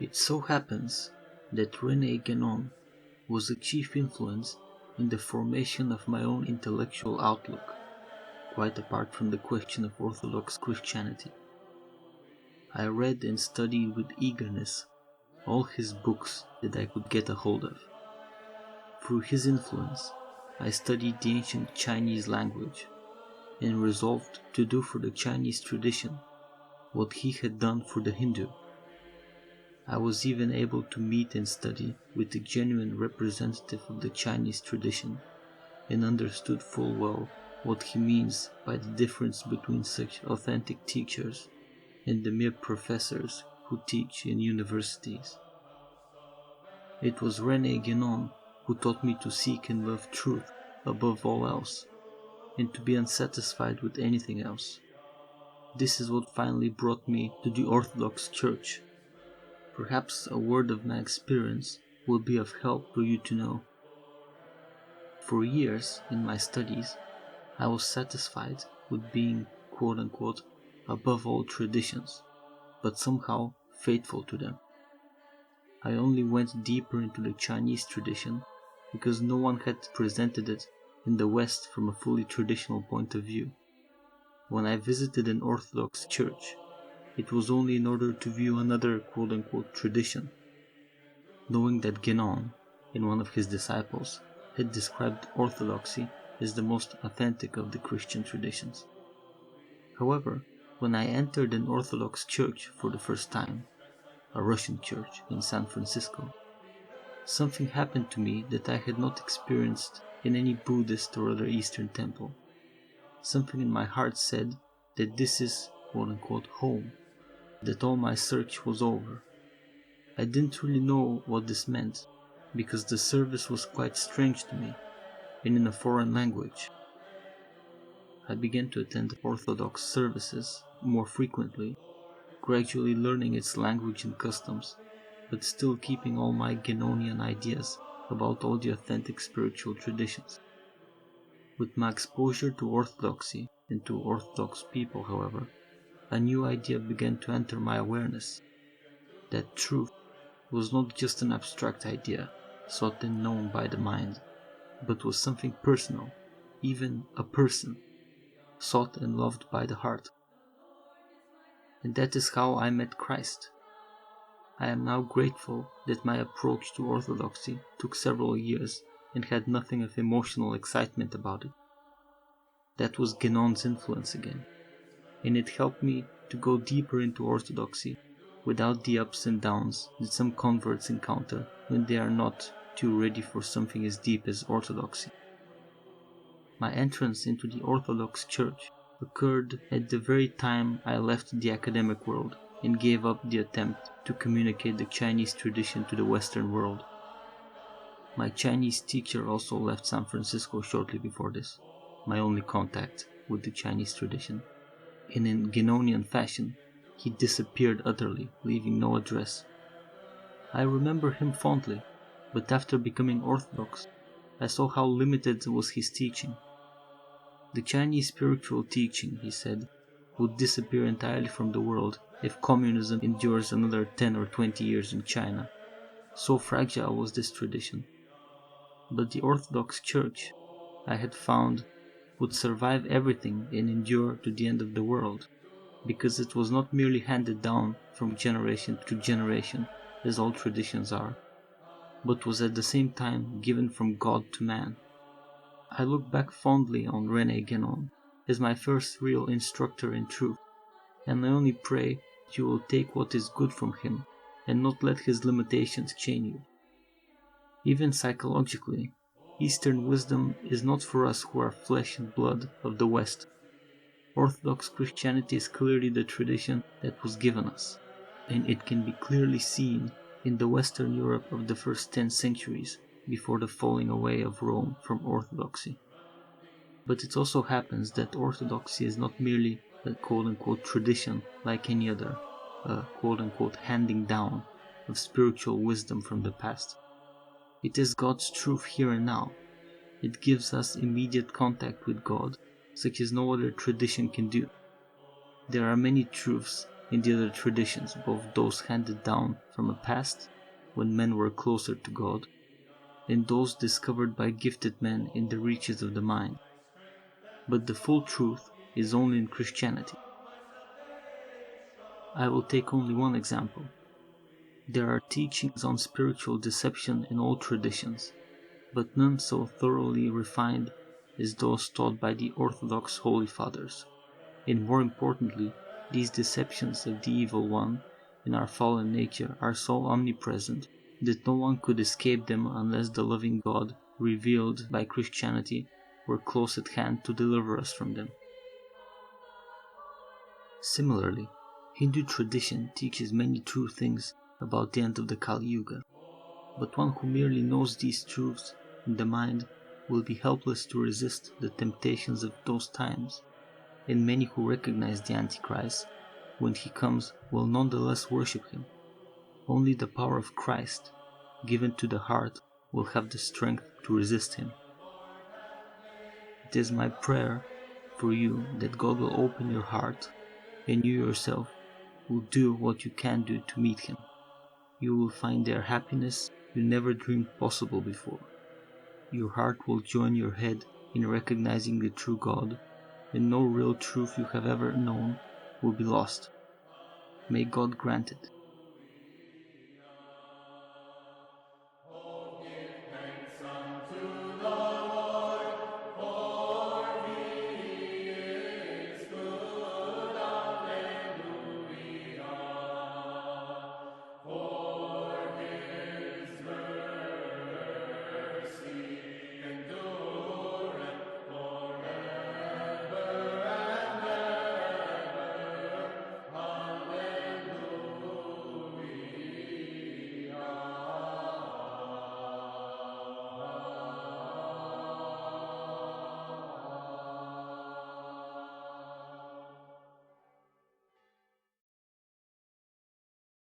It so happens that Rene Guenon was a chief influence in the formation of my own intellectual outlook, quite apart from the question of Orthodox Christianity. I read and studied with eagerness all his books that I could get a hold of. Through his influence, I studied the ancient Chinese language and resolved to do for the Chinese tradition what he had done for the Hindu. I was even able to meet and study with a genuine representative of the Chinese tradition and understood full well what he means by the difference between such authentic teachers and the mere professors who teach in universities. It was Rene Guenon who taught me to seek and love truth above all else, and to be unsatisfied with anything else. This is what finally brought me to the Orthodox Church. Perhaps a word of my experience will be of help for you to know. For years in my studies, I was satisfied with being quote-unquote above all traditions, but somehow faithful to them. I only went deeper into the Chinese tradition because no one had presented it in the West from a fully traditional point of view. When I visited an Orthodox church, it was only in order to view another quote-unquote tradition, knowing that Guénon, in one of his disciples, had described Orthodoxy as the most authentic of the Christian traditions. However, when I entered an Orthodox church for the first time, a Russian church in San Francisco, something happened to me that I had not experienced in any Buddhist or other Eastern temple. Something in my heart said that this is quote-unquote home, that all my search was over. I didn't really know what this meant, because the service was quite strange to me, and in a foreign language. I began to attend Orthodox services more frequently, gradually learning its language and customs, but still keeping all my Guénonian ideas about all the authentic spiritual traditions. With my exposure to Orthodoxy and to Orthodox people, however, a new idea began to enter my awareness, that truth was not just an abstract idea, sought and known by the mind, but was something personal, even a person, sought and loved by the heart. And that is how I met Christ. I am now grateful that my approach to Orthodoxy took several years and had nothing of emotional excitement about it. That was Guénon's influence again, and it helped me to go deeper into Orthodoxy without the ups and downs that some converts encounter when they are not too ready for something as deep as Orthodoxy. My entrance into the Orthodox Church occurred at the very time I left the academic world and gave up the attempt to communicate the Chinese tradition to the Western world. My Chinese teacher also left San Francisco shortly before this, my only contact with the Chinese tradition, and in Guénonian fashion, he disappeared utterly, leaving no address. I remember him fondly, but after becoming Orthodox, I saw how limited was his teaching. The Chinese spiritual teaching, he said, would disappear entirely from the world if communism endures another 10 or 20 years in China. So fragile was this tradition. But the Orthodox Church, I had found, would survive everything and endure to the end of the world, because it was not merely handed down from generation to generation, as all traditions are, but was at the same time given from God to man. I look back fondly on Rene Guenon as my first real instructor in truth, and I only pray that you will take what is good from him and not let his limitations chain you. Even psychologically, Eastern wisdom is not for us who are flesh and blood of the West. Orthodox Christianity is clearly the tradition that was given us, and it can be clearly seen in the Western Europe of the first 10 centuries before the falling away of Rome from Orthodoxy. But it also happens that Orthodoxy is not merely a quote-unquote tradition like any other, a quote-unquote handing down of spiritual wisdom from the past. It is God's truth here and now. It gives us immediate contact with God, such as no other tradition can do. There are many truths in the other traditions, both those handed down from a past when men were closer to God, and those discovered by gifted men in the reaches of the mind. But the full truth is only in Christianity. I will take only one example. There are teachings on spiritual deception in all traditions, but none so thoroughly refined as those taught by the Orthodox Holy Fathers. And more importantly, these deceptions of the evil one in our fallen nature are so omnipresent that no one could escape them unless the loving God, revealed by Christianity, were close at hand to deliver us from them. Similarly, Hindu tradition teaches many true things about the end of the Kali Yuga, but one who merely knows these truths in the mind will be helpless to resist the temptations of those times, and many who recognize the Antichrist when he comes will nonetheless worship him. Only the power of Christ, given to the heart, will have the strength to resist him. It is my prayer for you that God will open your heart, and you yourself will do what you can do to meet him. You will find there happiness you never dreamed possible before. Your heart will join your head in recognizing the true God, and no real truth you have ever known will be lost. May God grant it.